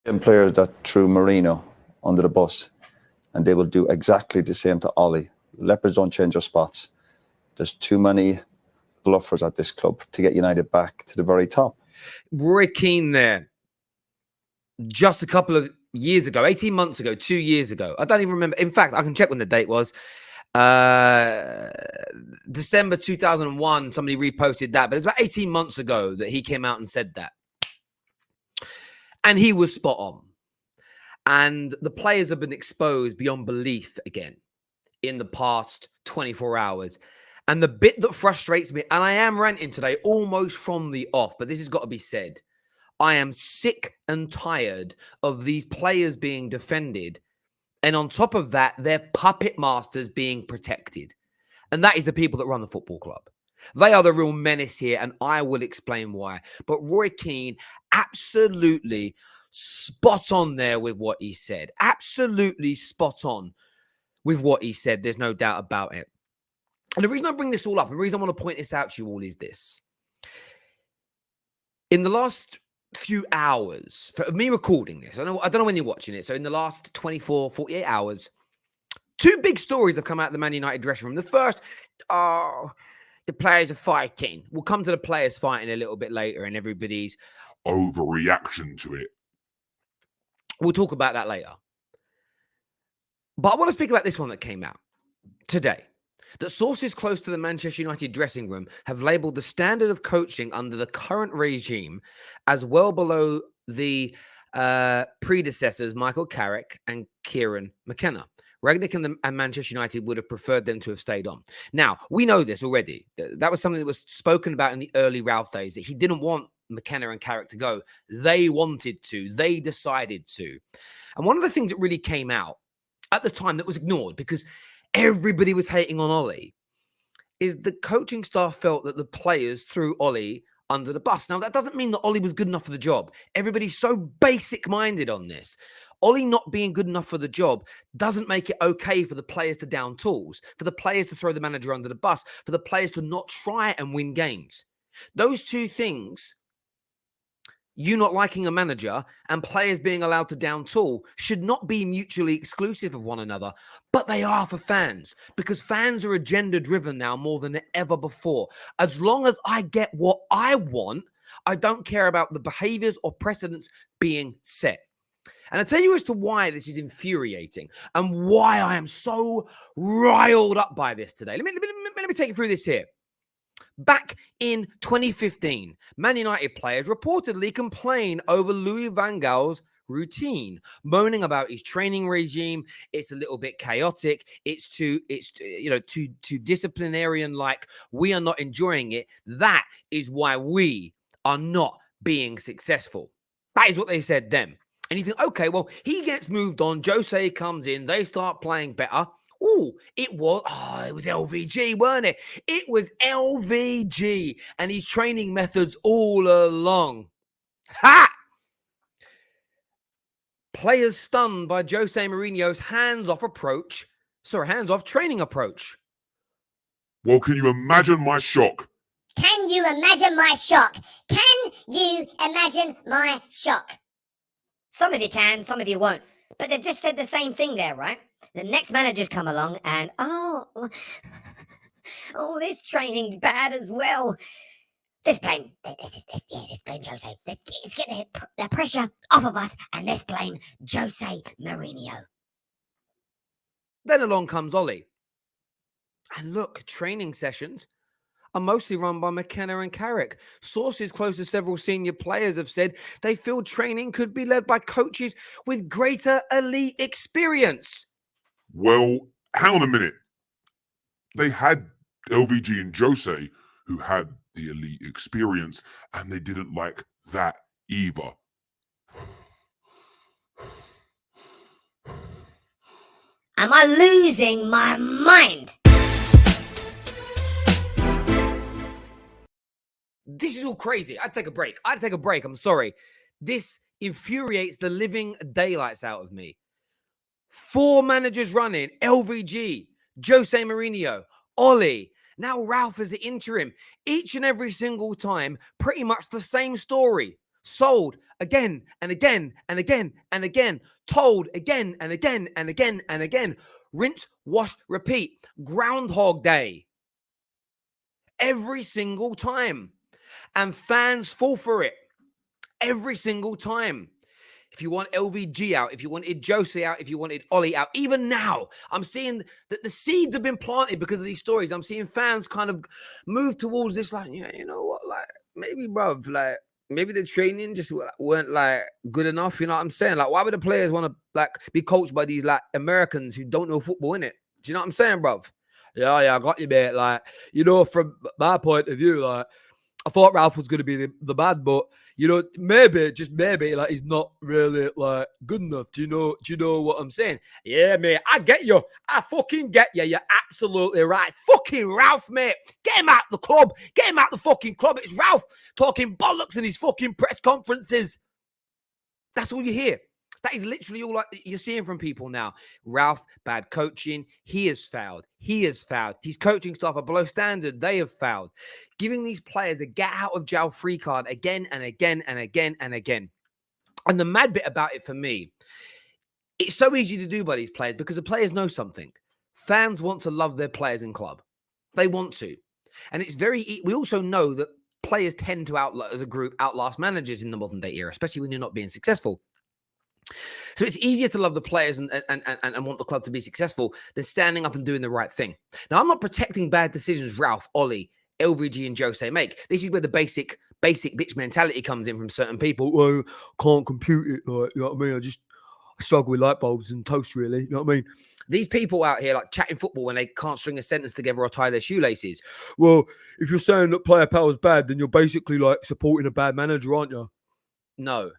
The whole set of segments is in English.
And players that threw Mourinho under the bus, and they will do exactly the same to Ollie. Leopards don't change their spots. There's too many bluffers at this club to get United back to the very top. Roy Keane there, just a couple of years ago, 18 months ago, 2 years ago. I don't even remember. In fact, I can check when the date was. December 2001, somebody reposted that, but it's about 18 months ago that he came out and said that. And he was spot on. And the players have been exposed beyond belief again in the past 24 hours. And the bit that frustrates me, and I am ranting today almost from the off, but this has got to be said. I am sick and tired of these players being defended. And on top of that, their puppet masters being protected. And that is the people that run the football club. They are the real menace here, and I will explain why. But Roy Keane, absolutely spot on there with what he said. Absolutely spot on with what he said. There's no doubt about it. And the reason I bring this all up, and the reason I want to point this out to you all is this. In the last few hours for me recording this, I don't know when you're watching it, so in the last 24 48 hours, two big stories have come out of the Man United dressing room. The first, the players are fighting. We'll come to the players fighting a little bit later and everybody's overreaction to it. We'll talk about that later, but I want to speak about this one that came out today, that sources close to the Manchester United dressing room have labelled the standard of coaching under the current regime as well below the predecessors Michael Carrick and Kieran McKenna. Rangnick and Manchester United would have preferred them to have stayed on. Now, we know this already. That was something that was spoken about in the early Ralf days, that he didn't want McKenna and Carrick to go. They wanted to. They decided to. And one of the things that really came out at the time that was ignored because everybody was hating on Ollie is the coaching staff felt that the players threw Ollie under the bus. Now, that doesn't mean that Ollie was good enough for the job. Everybody's so basic-minded on this. Ollie not being good enough for the job doesn't make it okay for the players to down tools, for the players to throw the manager under the bus, for the players to not try and win games. Those two things, you not liking a manager and players being allowed to down tool, should not be mutually exclusive of one another, but they are for fans, because fans are agenda driven now more than ever before. As long as I get what I want, I don't care about the behaviors or precedents being set. And I'll tell you as to why this is infuriating and why I am so riled up by this today. Let me take you through this here. Back in 2015, Man United players reportedly complained over Louis van Gaal's routine, moaning about his training regime. It's a little bit chaotic. It's too disciplinarian. Like, we are not enjoying it. That is why we are not being successful. That is what they said then. And you think, okay, well, he gets moved on. Jose comes in. They start playing better. It was LVG, weren't it? It was LVG and his training methods all along. Ha! Players stunned by Jose Mourinho's hands-off training approach. Well, can you imagine my shock? Can you imagine my shock? Can you imagine my shock? Some of you can, some of you won't. But they've just said the same thing there, right? The next manager's come along and, this training's bad as well. Let's blame Jose. Let's get the pressure off of us and let's blame Jose Mourinho. Then along comes Ollie. And look, training sessions are mostly run by McKenna and Carrick. Sources close to several senior players have said they feel training could be led by coaches with greater elite experience. Well, hang on a minute. They had LVG and Jose who had the elite experience, and they didn't like that either. Am I losing my mind? This is all crazy. I'd take a break. I'm sorry. This infuriates the living daylights out of me. 4 managers running, LVG, Jose Mourinho, Ollie, now Ralf as the interim. Each and every single time, pretty much the same story. sold again and again and again and again, told again and again and again and again. Rinse, wash, repeat. Groundhog Day. Every single time. And fans fall for it. Every single time. If you want LVG out, if you wanted Jose out, if you wanted Ollie out, even now, I'm seeing that the seeds have been planted because of these stories. I'm seeing fans kind of move towards this, like, yeah, you know what, like, maybe, bruv, like, maybe the training just weren't, like, good enough, you know what I'm saying? Like, why would the players want to, like, be coached by these, like, Americans who don't know football, innit? Do you know what I'm saying, bruv? Yeah, I got you, mate. Like, you know, from my point of view, like, I thought Ralf was going to be the bad, but, you know, maybe, just maybe, like, he's not really, like, good enough. Do you know what I'm saying? Yeah, mate, I get you. I fucking get you. You're absolutely right. Fucking Ralf, mate. Get him out the club. Get him out the fucking club. It's Ralf talking bollocks in his fucking press conferences. That's all you hear. That is literally all you're seeing from people now. Ralf, bad coaching. He has fouled. He has fouled. His coaching staff are below standard. They have fouled. Giving these players a get out of jail free card again and again and again and again. And the mad bit about it for me, it's so easy to do by these players because the players know something. Fans want to love their players in club. They want to. And it's we also know that players tend to, as a group, outlast managers in the modern day era, especially when you're not being successful. So it's easier to love the players and want the club to be successful than standing up and doing the right thing. Now, I'm not protecting bad decisions Ralf, Ollie, LVG and Jose make. This is where the basic bitch mentality comes in from certain people. Well, can't compute it. Like, you know what I mean? I just struggle with light bulbs and toast, really. You know what I mean? These people out here, like, chatting football when they can't string a sentence together or tie their shoelaces. Well, if you're saying that player power is bad, then you're basically, like, supporting a bad manager, aren't you? No.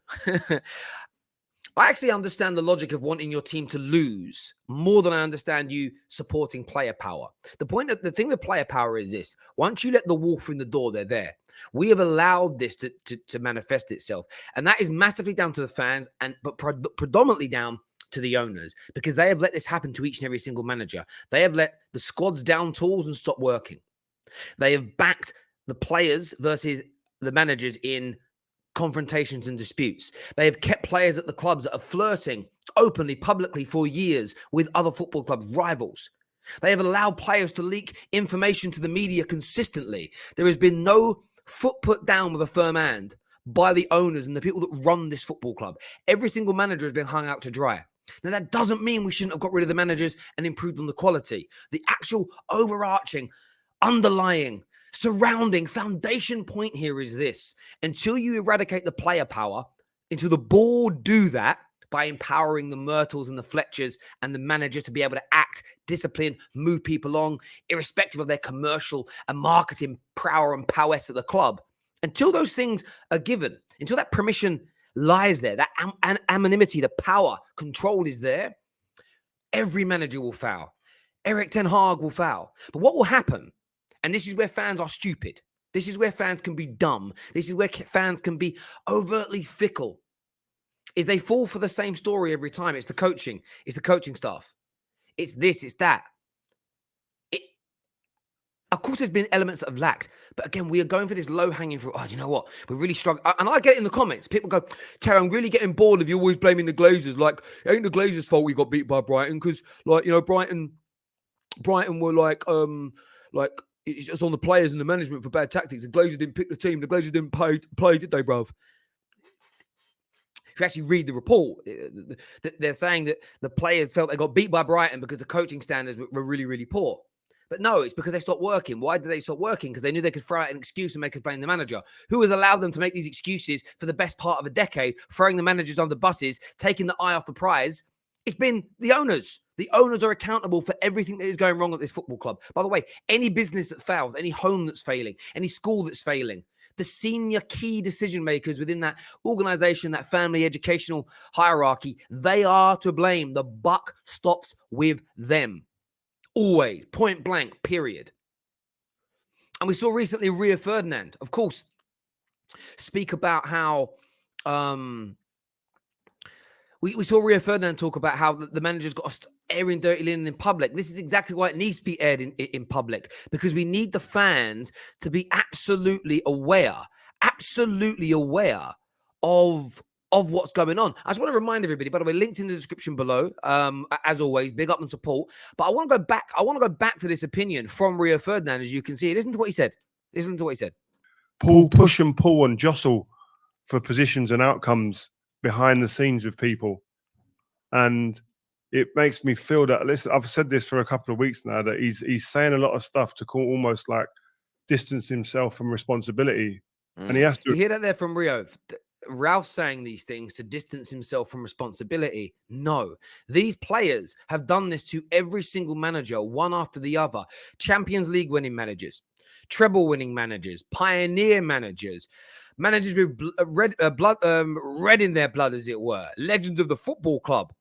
I actually understand the logic of wanting your team to lose more than I understand you supporting player power. The thing with player power is this. Once you let the wolf in the door, they're there. We have allowed this to manifest itself. And that is massively down to the fans, but predominantly down to the owners, because they have let this happen to each and every single manager. They have let the squads down tools and stop working. They have backed the players versus the managers in confrontations and disputes. They have kept players at the clubs that are flirting openly, publicly for years with other football club rivals. They have allowed players to leak information to the media consistently. There has been no foot put down with a firm hand by the owners and the people that run this football club. Every single manager has been hung out to dry. Now, that doesn't mean we shouldn't have got rid of the managers and improved on the quality. The actual overarching, underlying, surrounding foundation point here is this. Until you eradicate the player power, until the board do that by empowering the Myrtles and the Fletchers and the managers to be able to act, discipline, move people along, irrespective of their commercial and marketing prowess and prowess at the club, until those things are given, until that permission lies there, that anonymity, the power, control is there, every manager will foul. Erik ten Hag will foul. But what will happen, and this is where fans are stupid. This is where fans can be dumb. This is where fans can be overtly fickle, is they fall for the same story every time. It's the coaching. It's the coaching staff. It's this, it's that. Of course, there's been elements that have lacked. But again, we are going for this low-hanging fruit. Oh, you know what? We're really struggling. And I get it in the comments. People go, Terry, I'm really getting bored of you always blaming the Glazers. Like, it ain't the Glazers' fault we got beat by Brighton. Because, like, you know, Brighton were like it's just on the players and the management for bad tactics. The Glazers didn't pick the team. The Glazers didn't play, did they, bruv? If you actually read the report, they're saying that the players felt they got beat by Brighton because the coaching standards were really, really poor. But no, it's because they stopped working. Why did they stop working? Because they knew they could throw out an excuse and make us blame the manager. Who has allowed them to make these excuses for the best part of a decade, throwing the managers on the buses, taking the eye off the prize? It's been the owners. The owners are accountable for everything that is going wrong at this football club. By the way, any business that fails, any home that's failing, any school that's failing, the senior key decision makers within that organization, that family educational hierarchy, they are to blame. The buck stops with them. Always, point blank, period. And we saw recently Rio Ferdinand, of course, speak about how we saw Rio Ferdinand talk about how the manager's got to airing dirty linen in public. This is exactly why it needs to be aired in public, because we need the fans to be absolutely aware of what's going on. I just want to remind everybody, by the way, linked in the description below. As always, big up and support. But I want to go back. I want to go back to this opinion from Rio Ferdinand, as you can see. Listen to what he said. Listen to what he said. Push and pull and jostle for positions and outcomes behind the scenes with people. And it makes me feel that, listen, I've said this for a couple of weeks now, that he's saying a lot of stuff to call almost like distance himself from responsibility. And he has to. You hear that there from Rio? Ralph saying these things to distance himself from responsibility. No, these players have done this to every single manager, one after the other. Champions League winning managers, treble winning managers, pioneer managers, managers with red in their blood, as it were, legends of the football club.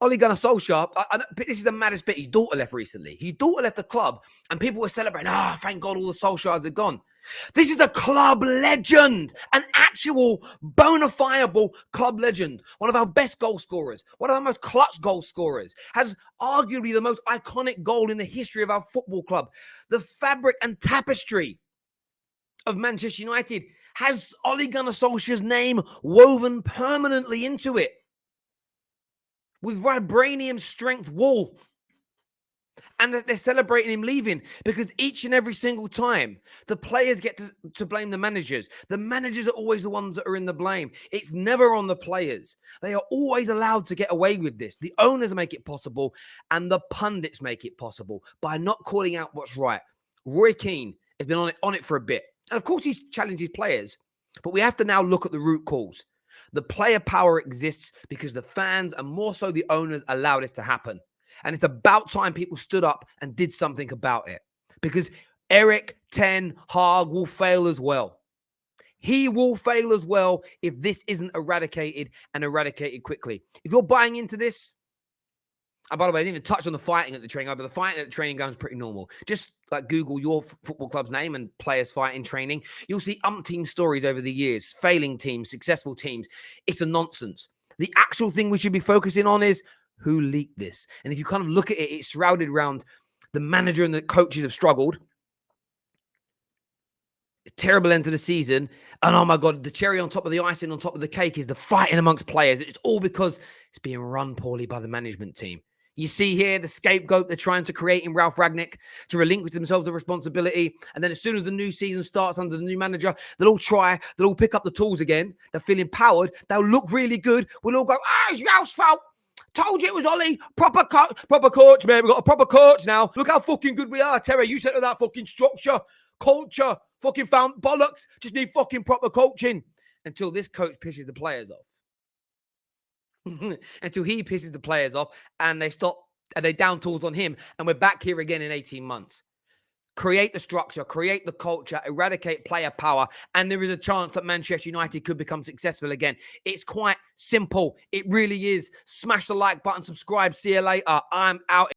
Ole Gunnar Solskjaer, this is the maddest bit. His daughter left recently. His daughter left the club and people were celebrating. Thank God all the Solskjaers are gone. This is a club legend, an actual bona fide club legend. One of our best goal scorers, one of our most clutch goal scorers, has arguably the most iconic goal in the history of our football club. The fabric and tapestry of Manchester United has Ole Gunnar Solskjaer's name woven permanently into it, with vibranium strength wool. And they're celebrating him leaving because each and every single time the players get to blame the managers. The managers are always the ones that are in the blame. It's never on the players. They are always allowed to get away with this. The owners make it possible and the pundits make it possible by not calling out what's right. Roy Keane has been on it for a bit. And of course he's challenged his players, but we have to now look at the root cause. The player power exists because the fans and more so the owners allow this to happen. And it's about time people stood up and did something about it, because Eric Ten Hag will fail as well. He will fail as well if this isn't eradicated and eradicated quickly. If you're buying into this, and by the way, I didn't even touch on the fighting at the training, but the fighting at the training ground is pretty normal. Just like Google your football club's name and players fighting training. You'll see umpteen stories over the years, failing teams, successful teams. It's a nonsense. The actual thing we should be focusing on is who leaked this. And if you kind of look at it, it's shrouded around the manager and the coaches have struggled. A terrible end to the season. And oh my God, the cherry on top of the icing on top of the cake is the fighting amongst players. It's all because it's being run poorly by the management team. You see here the scapegoat they're trying to create in Ralf Rangnick to relinquish themselves of responsibility. And then as soon as the new season starts under the new manager, they'll all pick up the tools again. They'll feel empowered. They'll look really good. We'll all go, it's Ralph's fault. Told you it was Ollie. Proper coach, man. We've got a proper coach now. Look how fucking good we are. Terry, you said to that fucking structure, culture, fucking found bollocks. Just need fucking proper coaching. Until this coach pisses the players off. Until he pisses the players off and they stop and they down tools on him. And we're back here again in 18 months. Create the structure, create the culture, eradicate player power, and there is a chance that Manchester United could become successful again. It's quite simple. It really is. Smash the like button, subscribe. See you later. I'm out.